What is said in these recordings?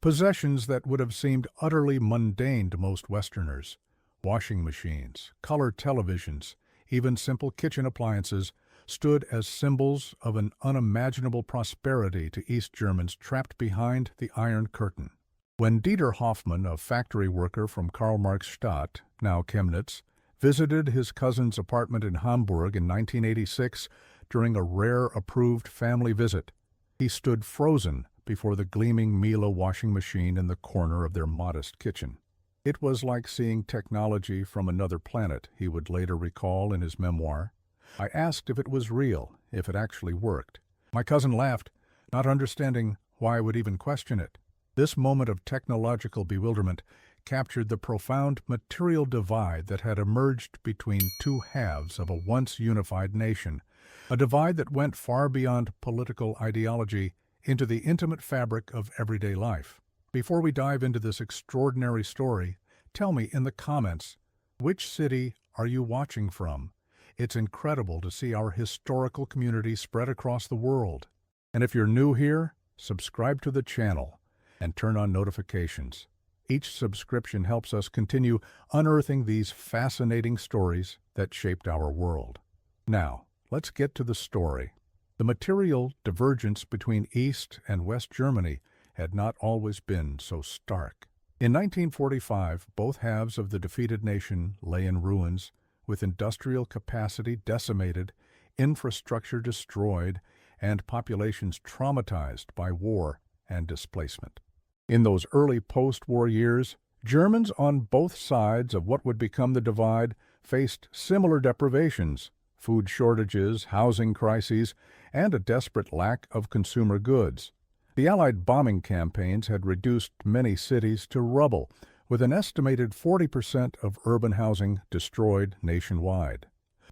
Possessions that would have seemed utterly mundane to most Westerners. Washing machines, color televisions, even simple kitchen appliances stood as symbols of an unimaginable prosperity to East Germans trapped behind the Iron Curtain. When Dieter Hoffmann, a factory worker from Karl-Marx-Stadt, now Chemnitz, visited his cousin's apartment in Hamburg in 1986 during a rare approved family visit, he stood frozen before the gleaming Miele washing machine in the corner of their modest kitchen. It was like seeing technology from another planet, he would later recall in his memoir. I asked if it was real, if it actually worked. My cousin laughed, not understanding why I would even question it. This moment of technological bewilderment captured the profound material divide that had emerged between two halves of a once unified nation, a divide that went far beyond political ideology into the intimate fabric of everyday life. Before we dive into this extraordinary story, tell me in the comments, which city are you watching from? It's incredible to see our historical community spread across the world. And if you're new here, subscribe to the channel and turn on notifications. Each subscription helps us continue unearthing these fascinating stories that shaped our world. Now, let's get to the story. The material divergence between East and West Germany had not always been so stark. In 1945, both halves of the defeated nation lay in ruins, with industrial capacity decimated, infrastructure destroyed, and populations traumatized by war and displacement. In those early post-war years, Germans on both sides of what would become the divide faced similar deprivations, food shortages, housing crises, and a desperate lack of consumer goods. The Allied bombing campaigns had reduced many cities to rubble, with an estimated 40% of urban housing destroyed nationwide.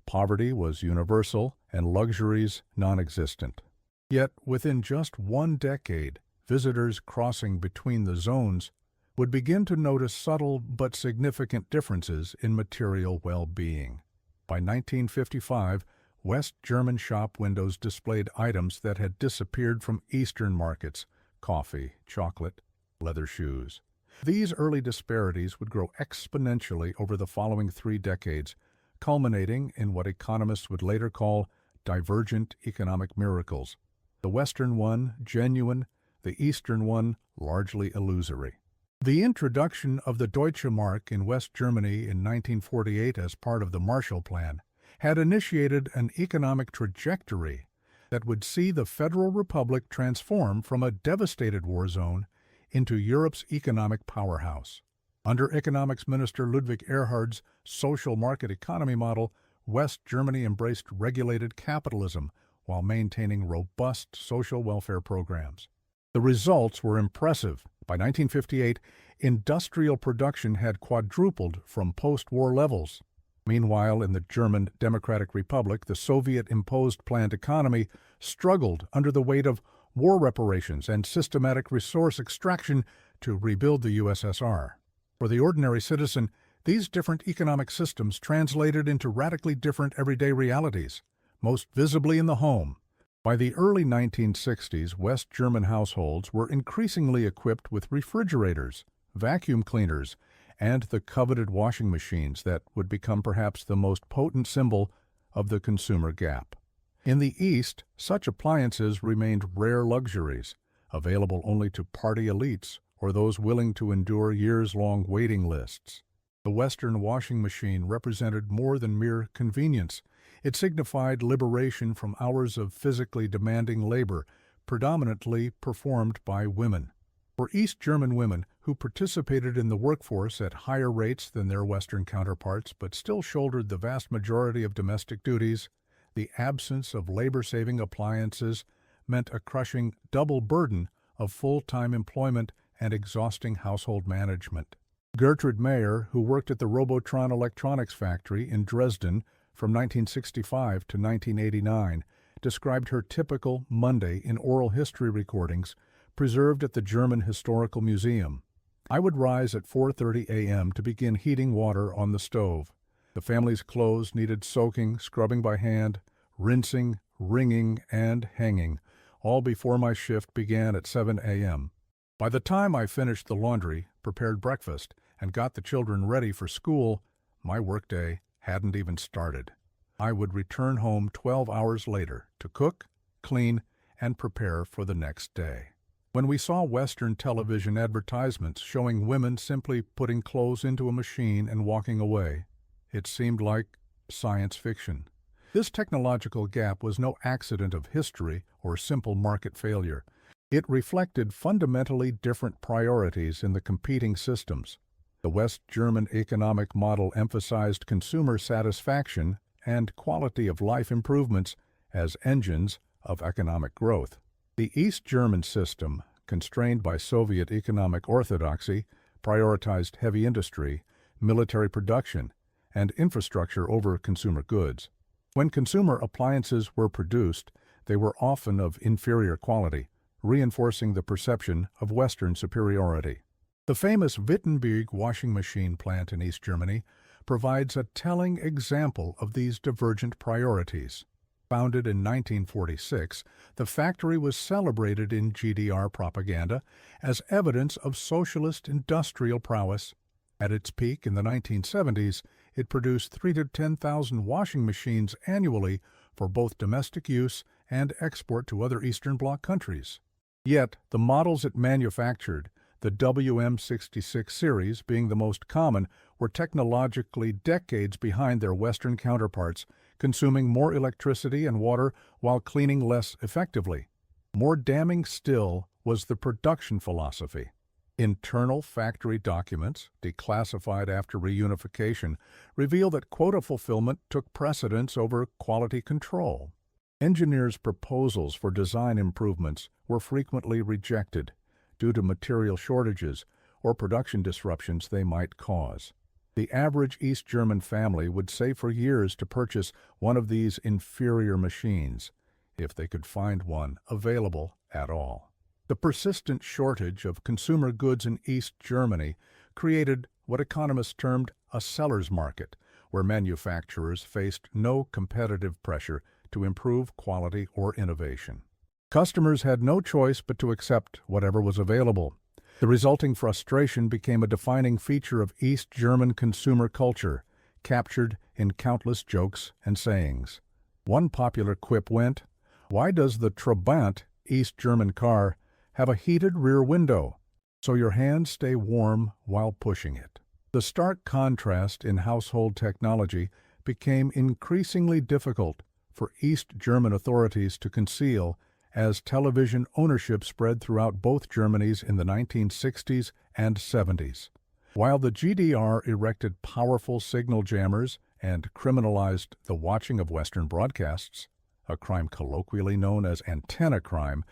Poverty was universal and luxuries non-existent. Yet, within just one decade, visitors crossing between the zones would begin to notice subtle but significant differences in material well-being. By 1955, West German shop windows displayed items that had disappeared from Eastern markets: coffee, chocolate, leather shoes. These early disparities would grow exponentially over the following 3 decades, culminating in what economists would later call divergent economic miracles. The Western one genuine, the Eastern one largely illusory. The introduction of the Deutsche Mark in West Germany in 1948 as part of the Marshall Plan had initiated an economic trajectory that would see the Federal Republic transform from a devastated war zone into Europe's economic powerhouse. Under Economics Minister Ludwig Erhard's social market economy model, West Germany embraced regulated capitalism while maintaining robust social welfare programs. The results were impressive. By 1958, industrial production had quadrupled from post-war levels. Meanwhile, in the German Democratic Republic, the Soviet-imposed planned economy struggled under the weight of war reparations and systematic resource extraction to rebuild the USSR. For the ordinary citizen, these different economic systems translated into radically different everyday realities, most visibly in the home. By the early 1960s, West German households were increasingly equipped with refrigerators, vacuum cleaners, and the coveted washing machines that would become perhaps the most potent symbol of the consumer gap. In the East, such appliances remained rare luxuries, available only to party elites or those willing to endure years-long waiting lists. The Western washing machine represented more than mere convenience. It signified liberation from hours of physically demanding labor, predominantly performed by women. For East German women who participated in the workforce at higher rates than their Western counterparts but still shouldered the vast majority of domestic duties, the absence of labor-saving appliances meant a crushing double burden of full-time employment and exhausting household management. Gertrude Mayer, who worked at the Robotron Electronics factory in Dresden from 1965 to 1989, described her typical Monday in oral history recordings preserved at the German Historical Museum. I would rise at 4:30 a.m. to begin heating water on the stove. The family's clothes needed soaking, scrubbing by hand, rinsing, wringing, and hanging, all before my shift began at 7 a.m. By the time I finished the laundry, prepared breakfast, and got the children ready for school, my workday hadn't even started. I would return home 12 hours later to cook, clean, and prepare for the next day. When we saw Western television advertisements showing women simply putting clothes into a machine and walking away, it seemed like science fiction. This technological gap was no accident of history or simple market failure. It reflected fundamentally different priorities in the competing systems. The West German economic model emphasized consumer satisfaction and quality of life improvements as engines of economic growth. The East German system, constrained by Soviet economic orthodoxy, prioritized heavy industry, military production, and infrastructure over consumer goods. When consumer appliances were produced, they were often of inferior quality, reinforcing the perception of Western superiority. The famous Wittenberg washing machine plant in East Germany provides a telling example of these divergent priorities. Founded in 1946, the factory was celebrated in GDR propaganda as evidence of socialist industrial prowess. At its peak in the 1970s, it produced 3,000 to 10,000 washing machines annually for both domestic use and export to other Eastern Bloc countries. Yet, the models it manufactured, the WM66 series being the most common, were technologically decades behind their Western counterparts, consuming more electricity and water while cleaning less effectively. More damning still was the production philosophy. Internal factory documents, declassified after reunification, reveal that quota fulfillment took precedence over quality control. Engineers' proposals for design improvements were frequently rejected due to material shortages or production disruptions they might cause. The average East German family would save for years to purchase one of these inferior machines, if they could find one available at all. The persistent shortage of consumer goods in East Germany created what economists termed a seller's market, where manufacturers faced no competitive pressure to improve quality or innovation. Customers had no choice but to accept whatever was available. The resulting frustration became a defining feature of East German consumer culture, captured in countless jokes and sayings. One popular quip went, "Why does the Trabant East German car have a heated rear window? So your hands stay warm while pushing it." The stark contrast in household technology became increasingly difficult for East German authorities to conceal as television ownership spread throughout both Germanys in the 1960s and 70s. While the GDR erected powerful signal jammers and criminalized the watching of Western broadcasts, a crime colloquially known as antenna crime,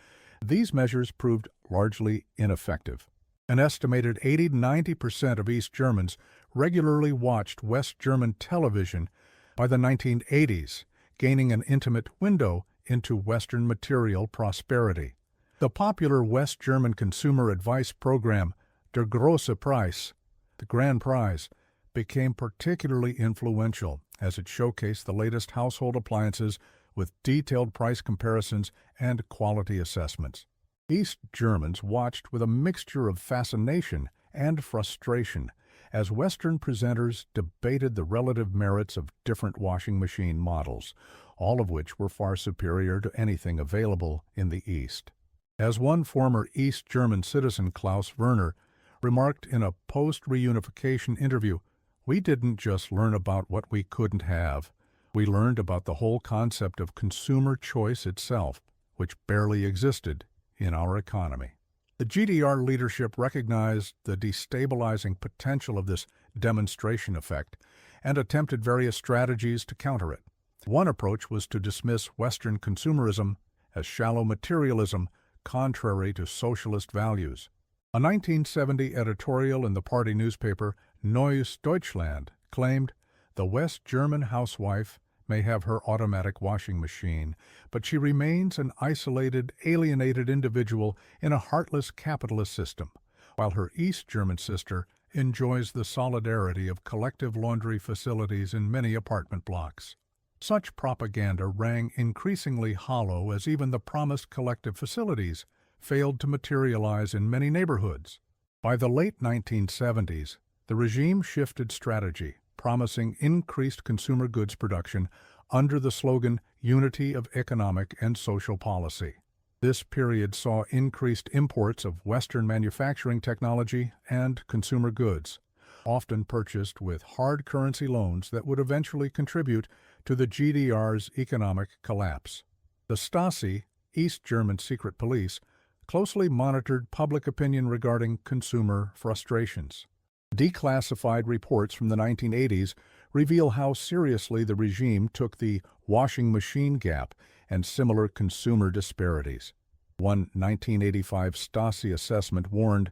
these measures proved largely ineffective. An estimated 80–90% of East Germans regularly watched West German television by the 1980s, gaining an intimate window into Western material prosperity. The popular West German consumer advice program, Der Große Preis, the Grand Prize, became particularly influential as it showcased the latest household appliances with detailed price comparisons and quality assessments. East Germans watched with a mixture of fascination and frustration as Western presenters debated the relative merits of different washing machine models, all of which were far superior to anything available in the East. As one former East German citizen, Klaus Werner, remarked in a post-reunification interview, "We didn't just learn about what we couldn't have. We learned about the whole concept of consumer choice itself, which barely existed in our economy." The GDR leadership recognized the destabilizing potential of this demonstration effect and attempted various strategies to counter it. One approach was to dismiss Western consumerism as shallow materialism contrary to socialist values. A 1970 editorial in the party newspaper Neues Deutschland claimed, "The West German housewife may have her automatic washing machine, but she remains an isolated, alienated individual in a heartless capitalist system, while her East German sister enjoys the solidarity of collective laundry facilities in many apartment blocks." Such propaganda rang increasingly hollow as even the promised collective facilities failed to materialize in many neighborhoods. By the late 1970s, the regime shifted strategy, promising increased consumer goods production under the slogan Unity of Economic and Social Policy. This period saw increased imports of Western manufacturing technology and consumer goods, often purchased with hard currency loans that would eventually contribute to the GDR's economic collapse. The Stasi, East German secret police, closely monitored public opinion regarding consumer frustrations. Declassified reports from the 1980s reveal how seriously the regime took the washing machine gap and similar consumer disparities. One 1985 Stasi assessment warned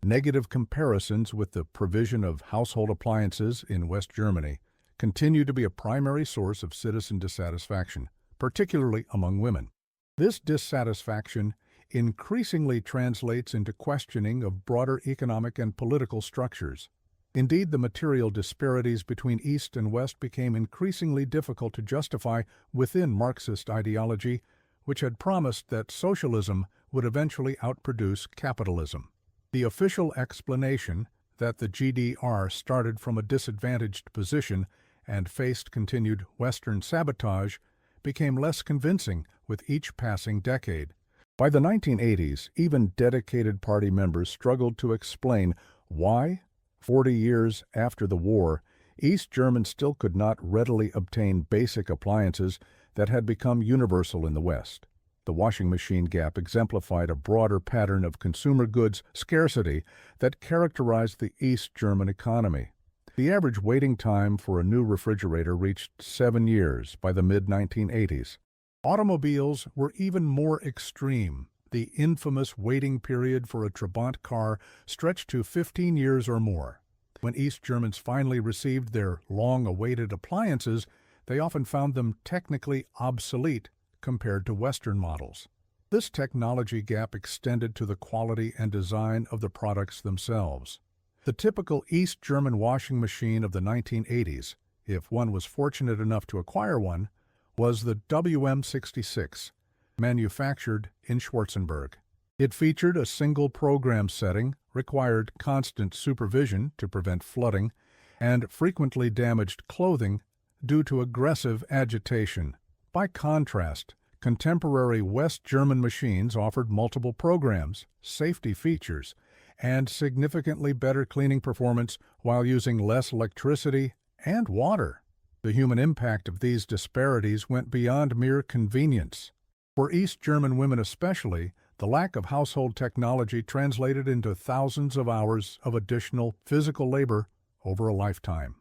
negative comparisons with the provision of household appliances in West Germany continue to be a primary source of citizen dissatisfaction, particularly among women. This dissatisfaction increasingly translates into questioning of broader economic and political structures. Indeed, the material disparities between East and West became increasingly difficult to justify within Marxist ideology, which had promised that socialism would eventually outproduce capitalism. The official explanation that the GDR started from a disadvantaged position and faced continued Western sabotage became less convincing with each passing decade. By the 1980s, even dedicated party members struggled to explain why, 40 years after the war, East Germans still could not readily obtain basic appliances that had become universal in the West. The washing machine gap exemplified a broader pattern of consumer goods scarcity that characterized the East German economy. The average waiting time for a new refrigerator reached 7 years by the mid-1980s. Automobiles were even more extreme. The infamous waiting period for a Trabant car stretched to 15 years or more. When East Germans finally received their long-awaited appliances, they often found them technically obsolete compared to Western models. This technology gap extended to the quality and design of the products themselves. The typical East German washing machine of the 1980s, if one was fortunate enough to acquire one, was the WM66, manufactured in Schwarzenberg. It featured a single program setting, required constant supervision to prevent flooding, and frequently damaged clothing due to aggressive agitation. By contrast, contemporary West German machines offered multiple programs, safety features, and significantly better cleaning performance while using less electricity and water. The human impact of these disparities went beyond mere convenience. For East German women especially, the lack of household technology translated into thousands of hours of additional physical labor over a lifetime.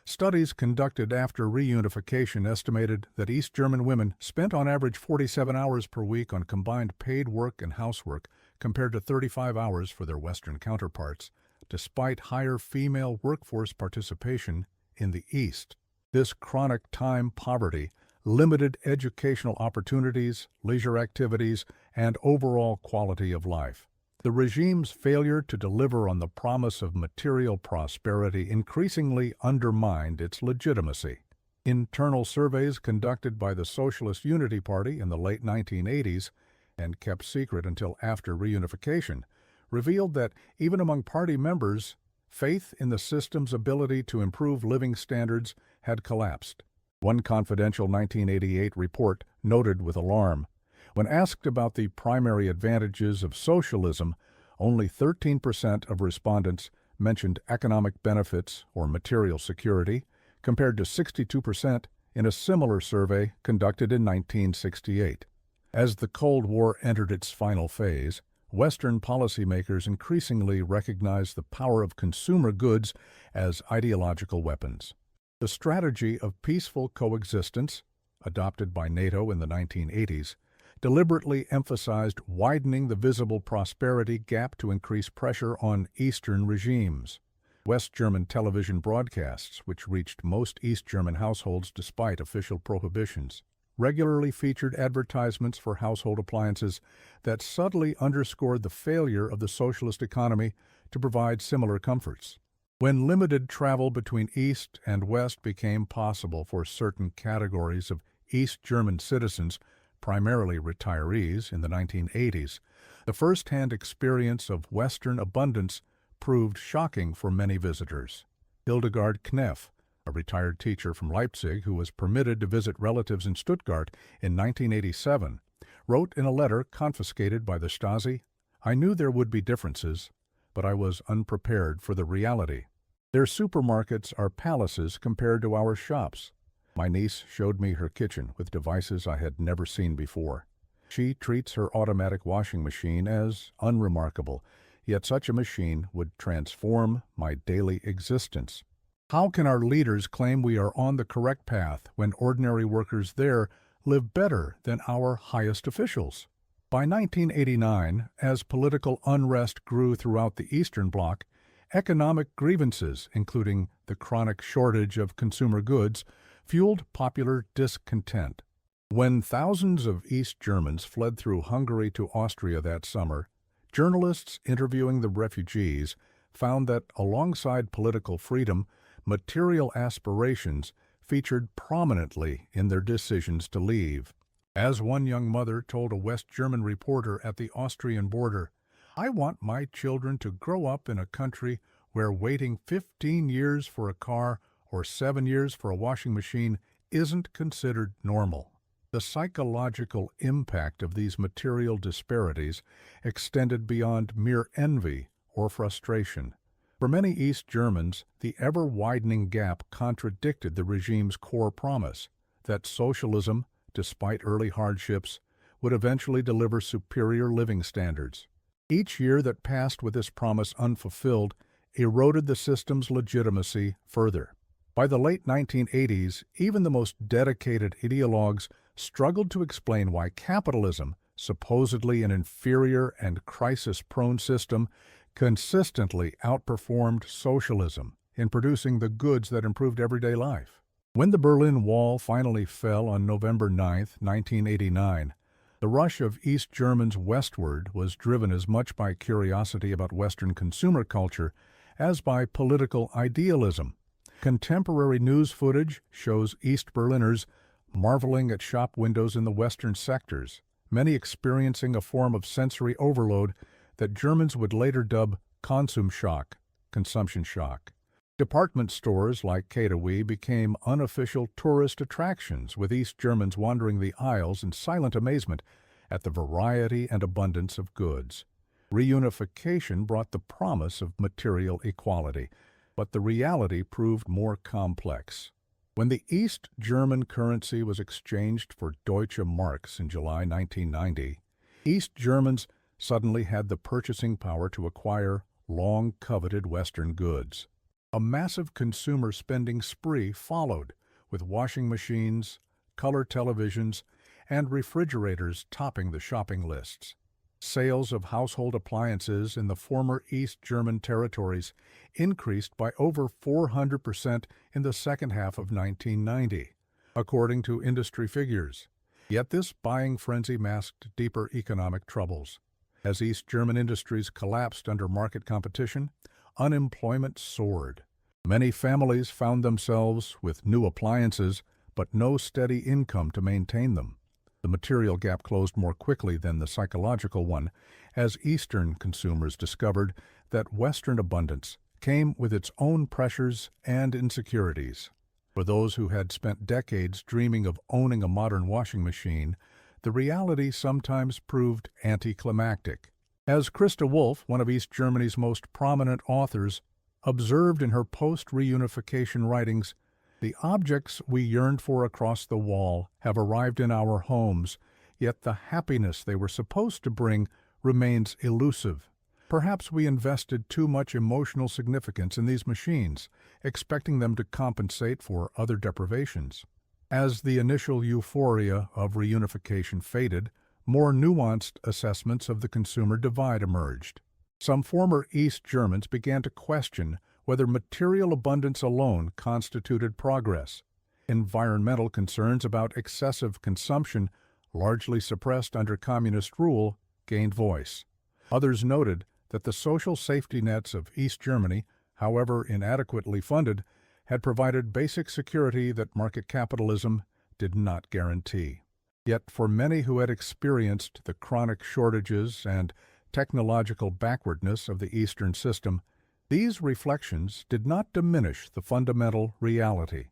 Studies conducted after reunification estimated that East German women spent on average 47 hours per week on combined paid work and housework, compared to 35 hours for their Western counterparts, despite higher female workforce participation in the East. This chronic time poverty limited educational opportunities, leisure activities, and overall quality of life. The regime's failure to deliver on the promise of material prosperity increasingly undermined its legitimacy. Internal surveys conducted by the Socialist Unity Party in the late 1980s, and kept secret until after reunification, revealed that even among party members, faith in the system's ability to improve living standards had collapsed. One confidential 1988 report noted with alarm, when asked about the primary advantages of socialism, only 13% of respondents mentioned economic benefits or material security, compared to 62% in a similar survey conducted in 1968. As the Cold War entered its final phase, Western policymakers increasingly recognized the power of consumer goods as ideological weapons. The strategy of peaceful coexistence, adopted by NATO in the 1980s, deliberately emphasized widening the visible prosperity gap to increase pressure on Eastern regimes. West German television broadcasts, which reached most East German households despite official prohibitions, regularly featured advertisements for household appliances that subtly underscored the failure of the socialist economy to provide similar comforts. When limited travel between East and West became possible for certain categories of East German citizens, primarily retirees in the 1980s, the first-hand experience of Western abundance proved shocking for many visitors. Hildegard Knef, a retired teacher from Leipzig who was permitted to visit relatives in Stuttgart in 1987, wrote in a letter confiscated by the Stasi, "I knew there would be differences, but I was unprepared for the reality. Their supermarkets are palaces compared to our shops." My niece showed me her kitchen with devices I had never seen before. She treats her automatic washing machine as unremarkable, yet such a machine would transform my daily existence. How can our leaders claim we are on the correct path when ordinary workers there live better than our highest officials? By 1989, as political unrest grew throughout the Eastern Bloc, economic grievances, including the chronic shortage of consumer goods, fueled popular discontent. When thousands of East Germans fled through Hungary to Austria that summer, journalists interviewing the refugees found that alongside political freedom, material aspirations featured prominently in their decisions to leave. As one young mother told a West German reporter at the Austrian border, "I want my children to grow up in a country where waiting 15 years for a car or 7 years for a washing machine isn't considered normal." The psychological impact of these material disparities extended beyond mere envy or frustration. For many East Germans, the ever-widening gap contradicted the regime's core promise that socialism, despite early hardships, would eventually deliver superior living standards. Each year that passed with this promise unfulfilled eroded the system's legitimacy further. By the late 1980s, even the most dedicated ideologues struggled to explain why capitalism, supposedly an inferior and crisis-prone system, consistently outperformed socialism in producing the goods that improved everyday life. When the Berlin Wall finally fell on November 9, 1989, the rush of East Germans westward was driven as much by curiosity about Western consumer culture as by political idealism. Contemporary news footage shows East Berliners marveling at shop windows in the Western sectors, many experiencing a form of sensory overload that Germans would later dub Konsumschock, consumption shock. Department stores like Kadawi became unofficial tourist attractions, with East Germans wandering the aisles in silent amazement at the variety and abundance of goods. Reunification brought the promise of material equality, but the reality proved more complex. When the East German currency was exchanged for Deutsche Marks in July 1990, East Germans suddenly had the purchasing power to acquire long-coveted Western goods. A massive consumer spending spree followed, with washing machines, color televisions, and refrigerators topping the shopping lists. Sales of household appliances in the former East German territories increased by over 400% in the second half of 1990, according to industry figures. Yet this buying frenzy masked deeper economic troubles. As East German industries collapsed under market competition, unemployment soared. Many families found themselves with new appliances, but no steady income to maintain them. The material gap closed more quickly than the psychological one, as Eastern consumers discovered that Western abundance came with its own pressures and insecurities. For those who had spent decades dreaming of owning a modern washing machine, the reality sometimes proved anticlimactic. As Christa Wolf, one of East Germany's most prominent authors, observed in her post-reunification writings, "The objects we yearned for across the wall have arrived in our homes, yet the happiness they were supposed to bring remains elusive. Perhaps we invested too much emotional significance in these machines, expecting them to compensate for other deprivations." As the initial euphoria of reunification faded, more nuanced assessments of the consumer divide emerged. Some former East Germans began to question whether material abundance alone constituted progress. Environmental concerns about excessive consumption, largely suppressed under communist rule, gained voice. Others noted that the social safety nets of East Germany, however inadequately funded, had provided basic security that market capitalism did not guarantee. Yet for many who had experienced the chronic shortages and technological backwardness of the Eastern system, these reflections did not diminish the fundamental reality.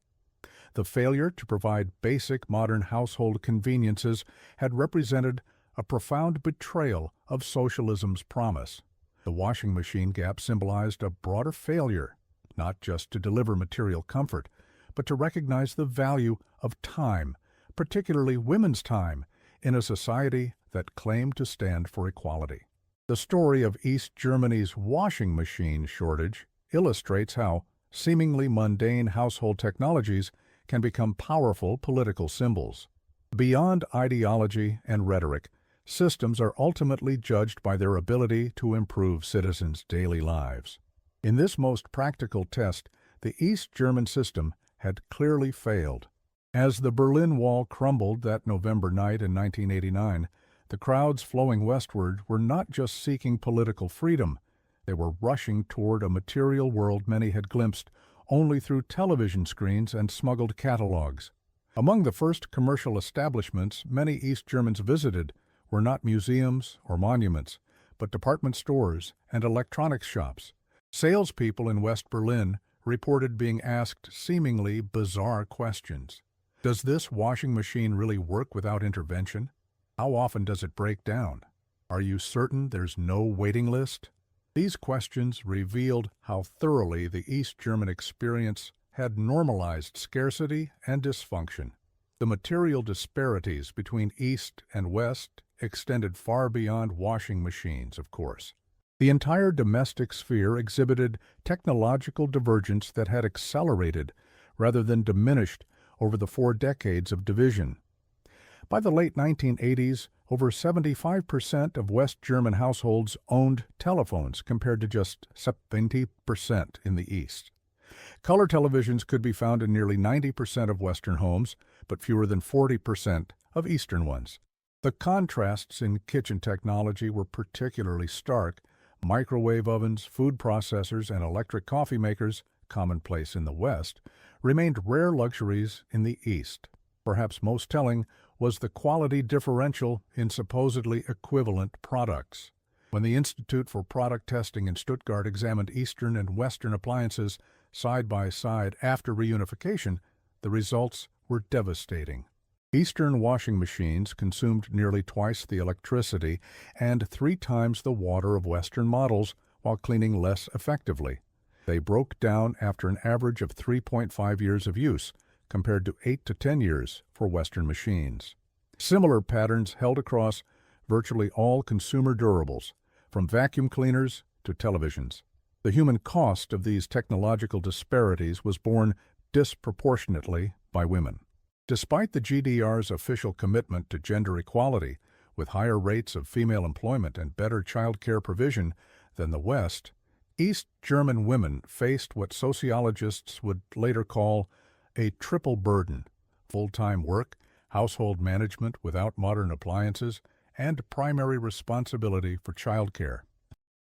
The failure to provide basic modern household conveniences had represented a profound betrayal of socialism's promise. The washing machine gap symbolized a broader failure, not just to deliver material comfort, but to recognize the value of time, particularly women's time, in a society that claimed to stand for equality. The story of East Germany's washing machine shortage illustrates how seemingly mundane household technologies can become powerful political symbols. Beyond ideology and rhetoric, systems are ultimately judged by their ability to improve citizens' daily lives. In this most practical test, the East German system had clearly failed. As the Berlin Wall crumbled that November night in 1989, the crowds flowing westward were not just seeking political freedom, they were rushing toward a material world many had glimpsed only through television screens and smuggled catalogs. Among the first commercial establishments many East Germans visited were not museums or monuments, but department stores and electronics shops. Salespeople in West Berlin reported being asked seemingly bizarre questions. Does this washing machine really work without intervention? How often does it break down? Are you certain there's no waiting list? These questions revealed how thoroughly the East German experience had normalized scarcity and dysfunction. The material disparities between East and West extended far beyond washing machines, of course. The entire domestic sphere exhibited technological divergence that had accelerated rather than diminished over the 4 decades of division. By the late 1980s, over 75% of West German households owned telephones compared to just 70% in the East. Color televisions could be found in nearly 90% of Western homes, but fewer than 40% of Eastern ones. The contrasts in kitchen technology were particularly stark. Microwave ovens, food processors, and electric coffee makers, commonplace in the West, remained rare luxuries in the East. Perhaps most telling was the quality differential in supposedly equivalent products. When the Institute for Product Testing in Stuttgart examined Eastern and Western appliances side by side after reunification, the results were devastating. Eastern washing machines consumed nearly twice the electricity and 3 times the water of Western models while cleaning less effectively. They broke down after an average of 3.5 years of use, compared to 8 to 10 years for Western machines. Similar patterns held across virtually all consumer durables, from vacuum cleaners to televisions. The human cost of these technological disparities was borne disproportionately by women. Despite the GDR's official commitment to gender equality, with higher rates of female employment and better child care provision than the West, East German women faced what sociologists would later call a triple burden: full-time work, household management without modern appliances, and primary responsibility for child care.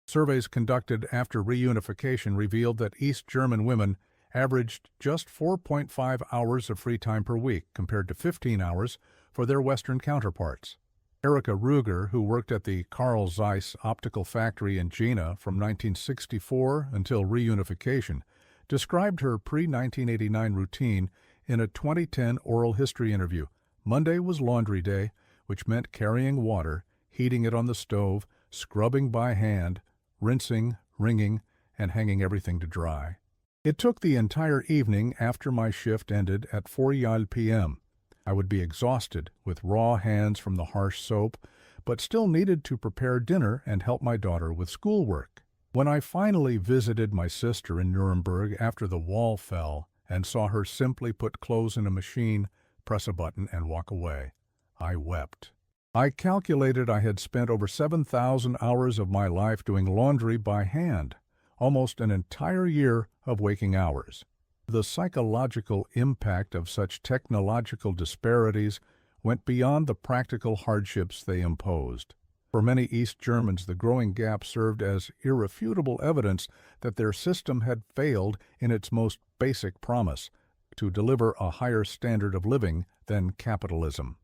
Surveys conducted after reunification revealed that East German women averaged just 4.5 hours of free time per week compared to 15 hours for their Western counterparts. Erika Ruger, who worked at the Carl Zeiss optical factory in Jena from 1964 until reunification, described her pre-1989 routine in a 2010 oral history interview. Monday was laundry day, which meant carrying water, heating it on the stove, scrubbing by hand, rinsing, wringing, and hanging everything to dry. It took the entire evening after my shift ended at 4 p.m. I would be exhausted with raw hands from the harsh soap, but still needed to prepare dinner and help my daughter with schoolwork. When I finally visited my sister in Nuremberg after the wall fell and saw her simply put clothes in a machine, press a button, and walk away, I wept. I calculated I had spent over 7,000 hours of my life doing laundry by hand, almost an entire year of waking hours. The psychological impact of such technological disparities went beyond the practical hardships they imposed. For many East Germans, the growing gap served as irrefutable evidence that their system had failed in its most basic promise, to deliver a higher standard of living than capitalism.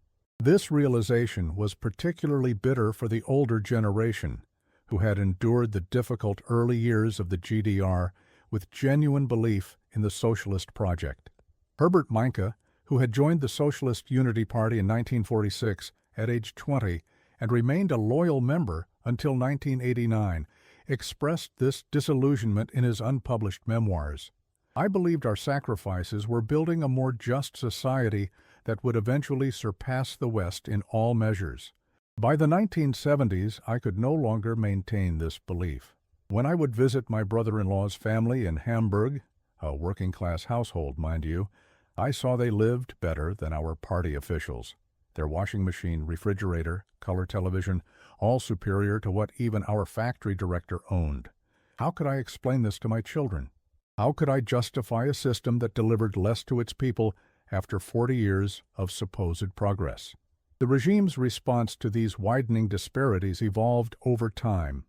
This realization was particularly bitter for the older generation, who had endured the difficult early years of the GDR with genuine belief in the socialist project. Herbert Meinke, who had joined the Socialist Unity Party in 1946 at age 20 and remained a loyal member until 1989, expressed this disillusionment in his unpublished memoirs. "I believed our sacrifices were building a more just society that would eventually surpass the West in all measures. By the 1970s, I could no longer maintain this belief. When I would visit my brother-in-law's family in Hamburg, a working-class household, mind you, I saw they lived better than our party officials. Their washing machine, refrigerator, color television, all superior to what even our factory director owned. How could I explain this to my children? How could I justify a system that delivered less to its people after 40 years of supposed progress?" The regime's response to these widening disparities evolved over time.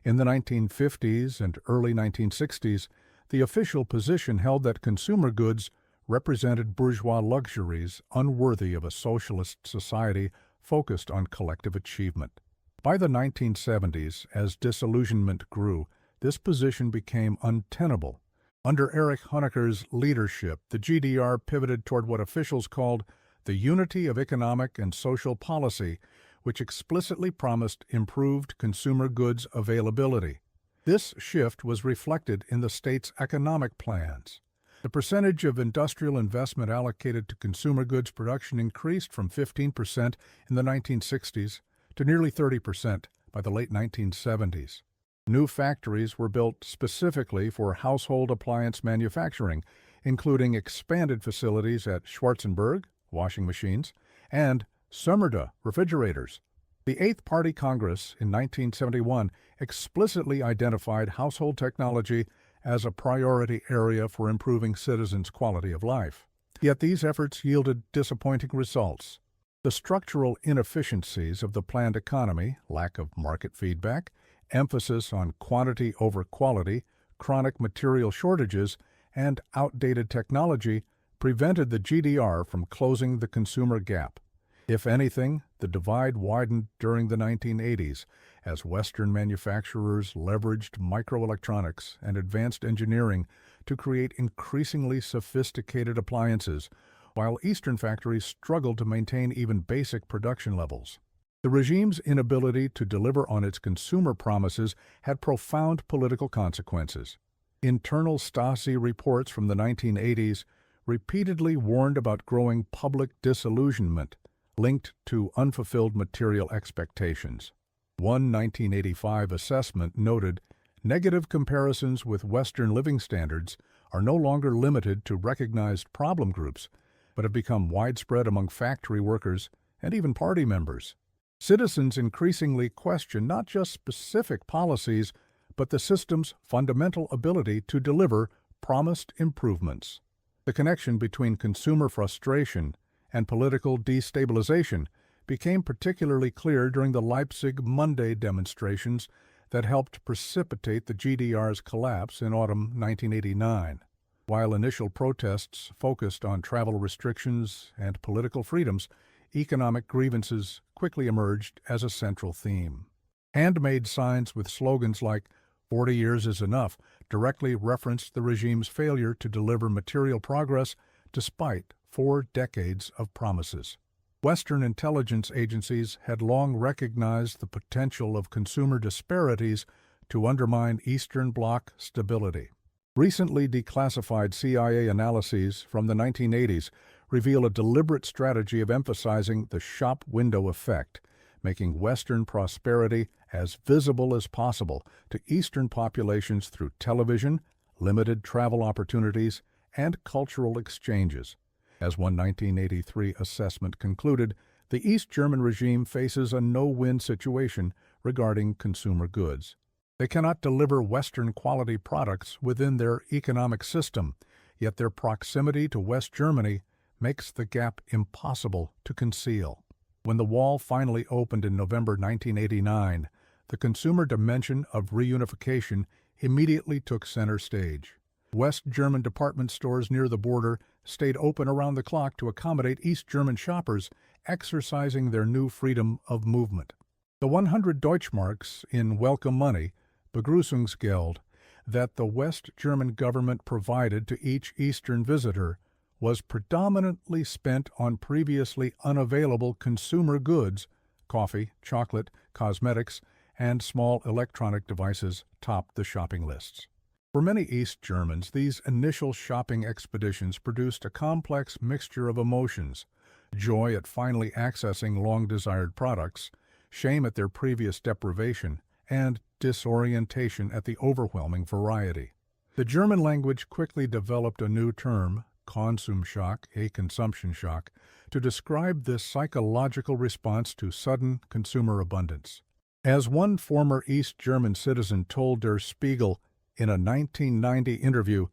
In the 1950s and early 1960s, the official position held that consumer goods represented bourgeois luxuries unworthy of a socialist society focused on collective achievement. By the 1970s, as disillusionment grew, this position became untenable. Under Erich Honecker's leadership, the GDR pivoted toward what officials called the unity of economic and social policy, which explicitly promised improved consumer goods availability. This shift was reflected in the state's economic plans. The percentage of industrial investment allocated to consumer goods production increased from 15% in the 1960s to nearly 30% by the late 1970s. New factories were built specifically for household appliance manufacturing, including expanded facilities at Schwarzenberg, washing machines, and Sömmerda, refrigerators. The Eighth Party Congress in 1971 explicitly identified household technology as a priority area for improving citizens' quality of life. Yet these efforts yielded disappointing results. The structural inefficiencies of the planned economy, lack of market feedback, emphasis on quantity over quality, chronic material shortages, and outdated technology prevented the GDR from closing the consumer gap. If anything, the divide widened during the 1980s as Western manufacturers leveraged microelectronics and advanced engineering to create increasingly sophisticated appliances, while Eastern factories struggled to maintain even basic production levels. The regime's inability to deliver on its consumer promises had profound political consequences. Internal Stasi reports from the 1980s repeatedly warned about growing public disillusionment linked to unfulfilled material expectations. One 1985 assessment noted, "Negative comparisons with Western living standards are no longer limited to recognized problem groups, but have become widespread among factory workers and even party members." Citizens increasingly question not just specific policies, but the system's fundamental ability to deliver promised improvements. The connection between consumer frustration and political destabilization became particularly clear during the Leipzig Monday demonstrations that helped precipitate the GDR's collapse in autumn 1989. While initial protests focused on travel restrictions and political freedoms, economic grievances quickly emerged as a central theme. Handmade signs with slogans like 40 years is enough directly referenced the regime's failure to deliver material progress despite 4 decades of promises. Western intelligence agencies had long recognized the potential of consumer disparities to undermine Eastern Bloc stability. Recently declassified CIA analyses from the 1980s reveal a deliberate strategy of emphasizing the shop window effect, making Western prosperity as visible as possible to Eastern populations through television, limited travel opportunities, and cultural exchanges. As one 1983 assessment concluded, the East German regime faces a no-win situation regarding consumer goods. They cannot deliver Western quality products within their economic system, yet their proximity to West Germany makes the gap impossible to conceal. When the wall finally opened in November 1989, the consumer dimension of reunification immediately took center stage. West German department stores near the border stayed open around the clock to accommodate East German shoppers exercising their new freedom of movement. The 100 Deutschmarks in welcome money, Begrüßungsgeld, that the West German government provided to each Eastern visitor was predominantly spent on previously unavailable consumer goods. Coffee, chocolate, cosmetics, and small electronic devices topped the shopping lists. For many East Germans, these initial shopping expeditions produced a complex mixture of emotions: joy at finally accessing long-desired products, shame at their previous deprivation, and disorientation at the overwhelming variety. The German language quickly developed a new term, Konsumschock, a consumption shock, to describe this psychological response to sudden consumer abundance. As one former East German citizen told Der Spiegel in a 1990 interview,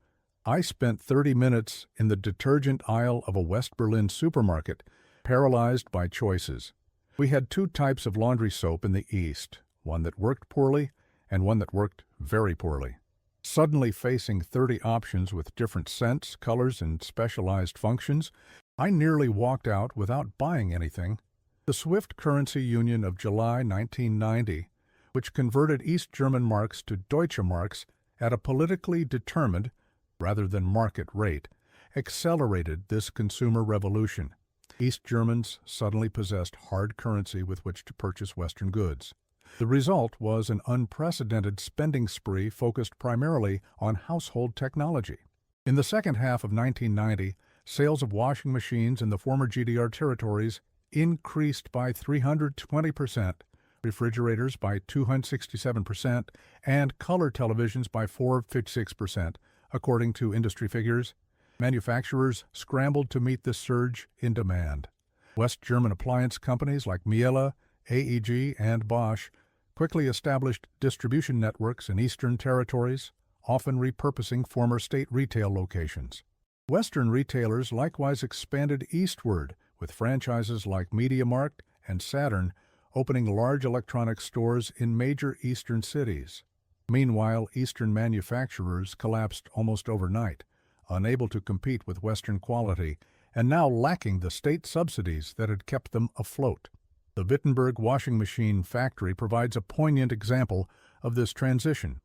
"I spent 30 minutes in the detergent aisle of a West Berlin supermarket, paralyzed by choices. We had two types of laundry soap in the East, one that worked poorly and one that worked very poorly. Suddenly facing 30 options with different scents, colors, and specialized functions, I nearly walked out without buying anything." The swift currency union of July 1990, which converted East German marks to Deutsche Marks at a politically determined, rather than market rate, accelerated this consumer revolution. East Germans suddenly possessed hard currency with which to purchase Western goods. The result was an unprecedented spending spree focused primarily on household technology. In the second half of 1990, sales of washing machines in the former GDR territories increased by 320%, refrigerators by 267%, and color televisions by 456%, according to industry figures. Manufacturers scrambled to meet this surge in demand. West German appliance companies like Miele, AEG, and Bosch quickly established distribution networks in Eastern territories, often repurposing former state retail locations. Western retailers likewise expanded eastward, with franchises like MediaMarkt and Saturn opening large electronics stores in major eastern cities. Meanwhile, Eastern manufacturers collapsed almost overnight, unable to compete with Western quality, and now lacking the state subsidies that had kept them afloat. The Wittenberg washing machine factory provides a poignant example of this transition.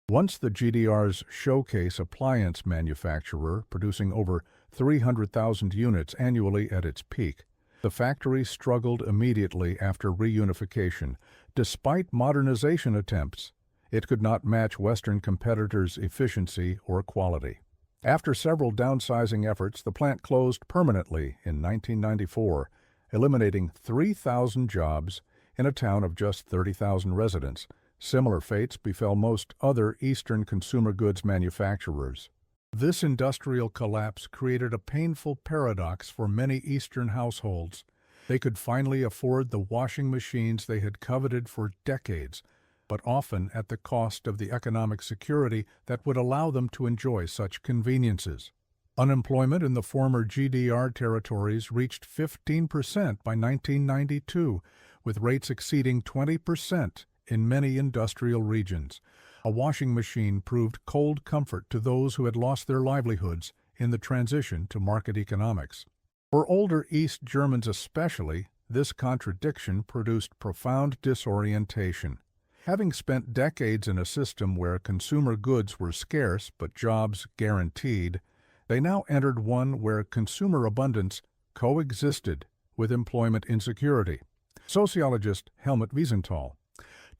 Once the GDR's showcase appliance manufacturer, producing over 300,000 units annually at its peak, the factory struggled immediately after reunification. Despite modernization attempts, it could not match Western competitors' efficiency or quality. After several downsizing efforts, the plant closed permanently in 1994, eliminating 3,000 jobs in a town of just 30,000 residents. Similar fates befell most other Eastern consumer goods manufacturers. This industrial collapse created a painful paradox for many Eastern households. They could finally afford the washing machines they had coveted for decades, but often at the cost of the economic security that would allow them to enjoy such conveniences. Unemployment in the former GDR territories reached 15% by 1992, with rates exceeding 20% in many industrial regions. A washing machine proved cold comfort to those who had lost their livelihoods in the transition to market economics. For older East Germans especially, this contradiction produced profound disorientation. Having spent decades in a system where consumer goods were scarce but jobs guaranteed, they now entered one where consumer abundance coexisted with employment insecurity. Sociologist Helmut Wiesenthal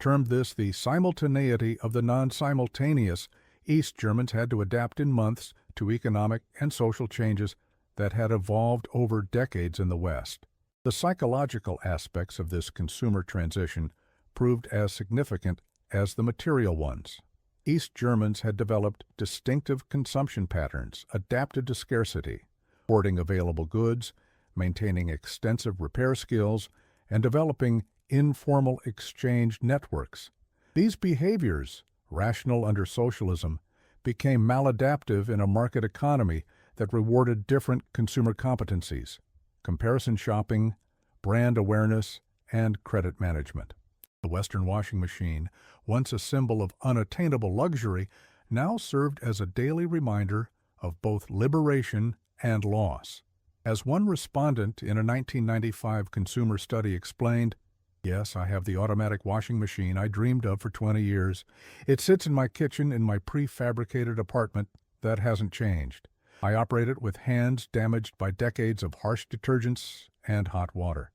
termed this the simultaneity of the non-simultaneous. East Germans had to adapt in months to economic and social changes that had evolved over decades in the West. The psychological aspects of this consumer transition proved as significant as the material ones. East Germans had developed distinctive consumption patterns adapted to scarcity, hoarding available goods, maintaining extensive repair skills, and developing informal exchange networks. These behaviors, rational under socialism, became maladaptive in a market economy that rewarded different consumer competencies: comparison shopping, brand awareness, and credit management. The Western washing machine, once a symbol of unattainable luxury, now served as a daily reminder of both liberation and loss. As one respondent in a 1995 consumer study explained, "Yes, I have the automatic washing machine I dreamed of for 20 years. It sits in my kitchen in my prefabricated apartment. That hasn't changed. I operate it with hands damaged by decades of harsh detergents and hot water.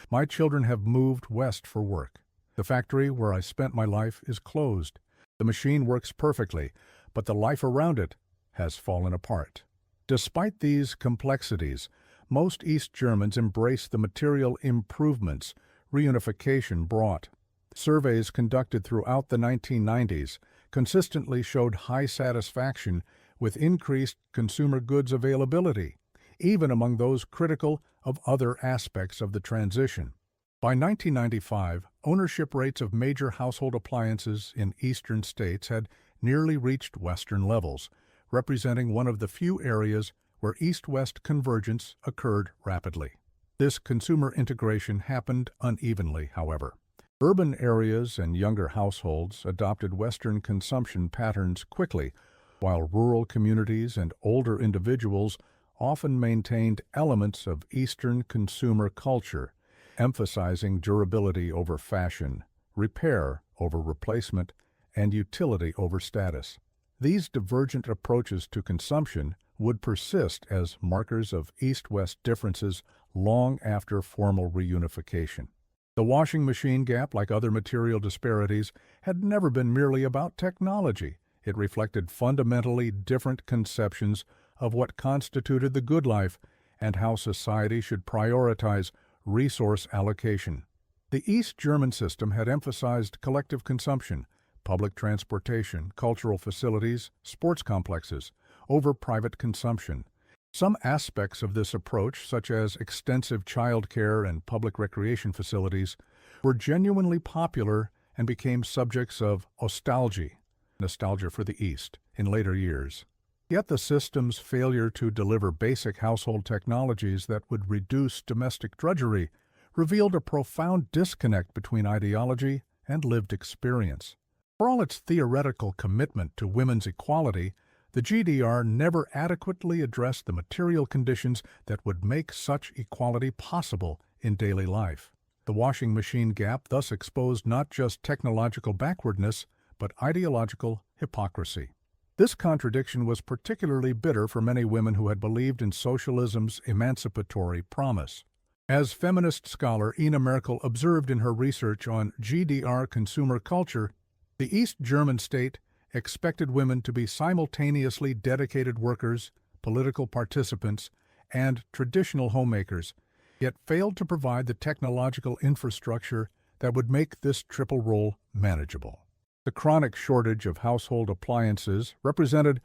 My children have moved west for work. The factory where I spent my life is closed. The machine works perfectly, but the life around it has fallen apart." Despite these complexities, most East Germans embraced the material improvements reunification brought. Surveys conducted throughout the 1990s consistently showed high satisfaction with increased consumer goods availability, even among those critical of other aspects of the transition. By 1995, ownership rates of major household appliances in eastern states had nearly reached Western levels, representing one of the few areas where East-West convergence occurred rapidly. This consumer integration happened unevenly, however. Urban areas and younger households adopted Western consumption patterns quickly, while rural communities and older individuals often maintained elements of Eastern consumer culture, emphasizing durability over fashion, repair over replacement, and utility over status. These divergent approaches to consumption would persist as markers of East-West differences long after formal reunification. The washing machine gap, like other material disparities, had never been merely about technology. It reflected fundamentally different conceptions of what constituted the good life and how society should prioritize resource allocation. The East German system had emphasized collective consumption, public transportation, cultural facilities, sports complexes, over private consumption. Some aspects of this approach, such as extensive child care and public recreation facilities, were genuinely popular and became subjects of nostalgia for the East, in later years. Yet the system's failure to deliver basic household technologies that would reduce domestic drudgery revealed a profound disconnect between ideology and lived experience. For all its theoretical commitment to women's equality, the GDR never adequately addressed the material conditions that would make such equality possible in daily life. The washing machine gap thus exposed not just technological backwardness, but ideological hypocrisy. This contradiction was particularly bitter for many women who had believed in socialism's emancipatory promise. As feminist scholar Ina Merkel observed in her research on GDR consumer culture, the East German state expected women to be simultaneously dedicated workers, political participants, and traditional homemakers, yet failed to provide the technological infrastructure that would make this triple role manageable. The chronic shortage of household appliances represented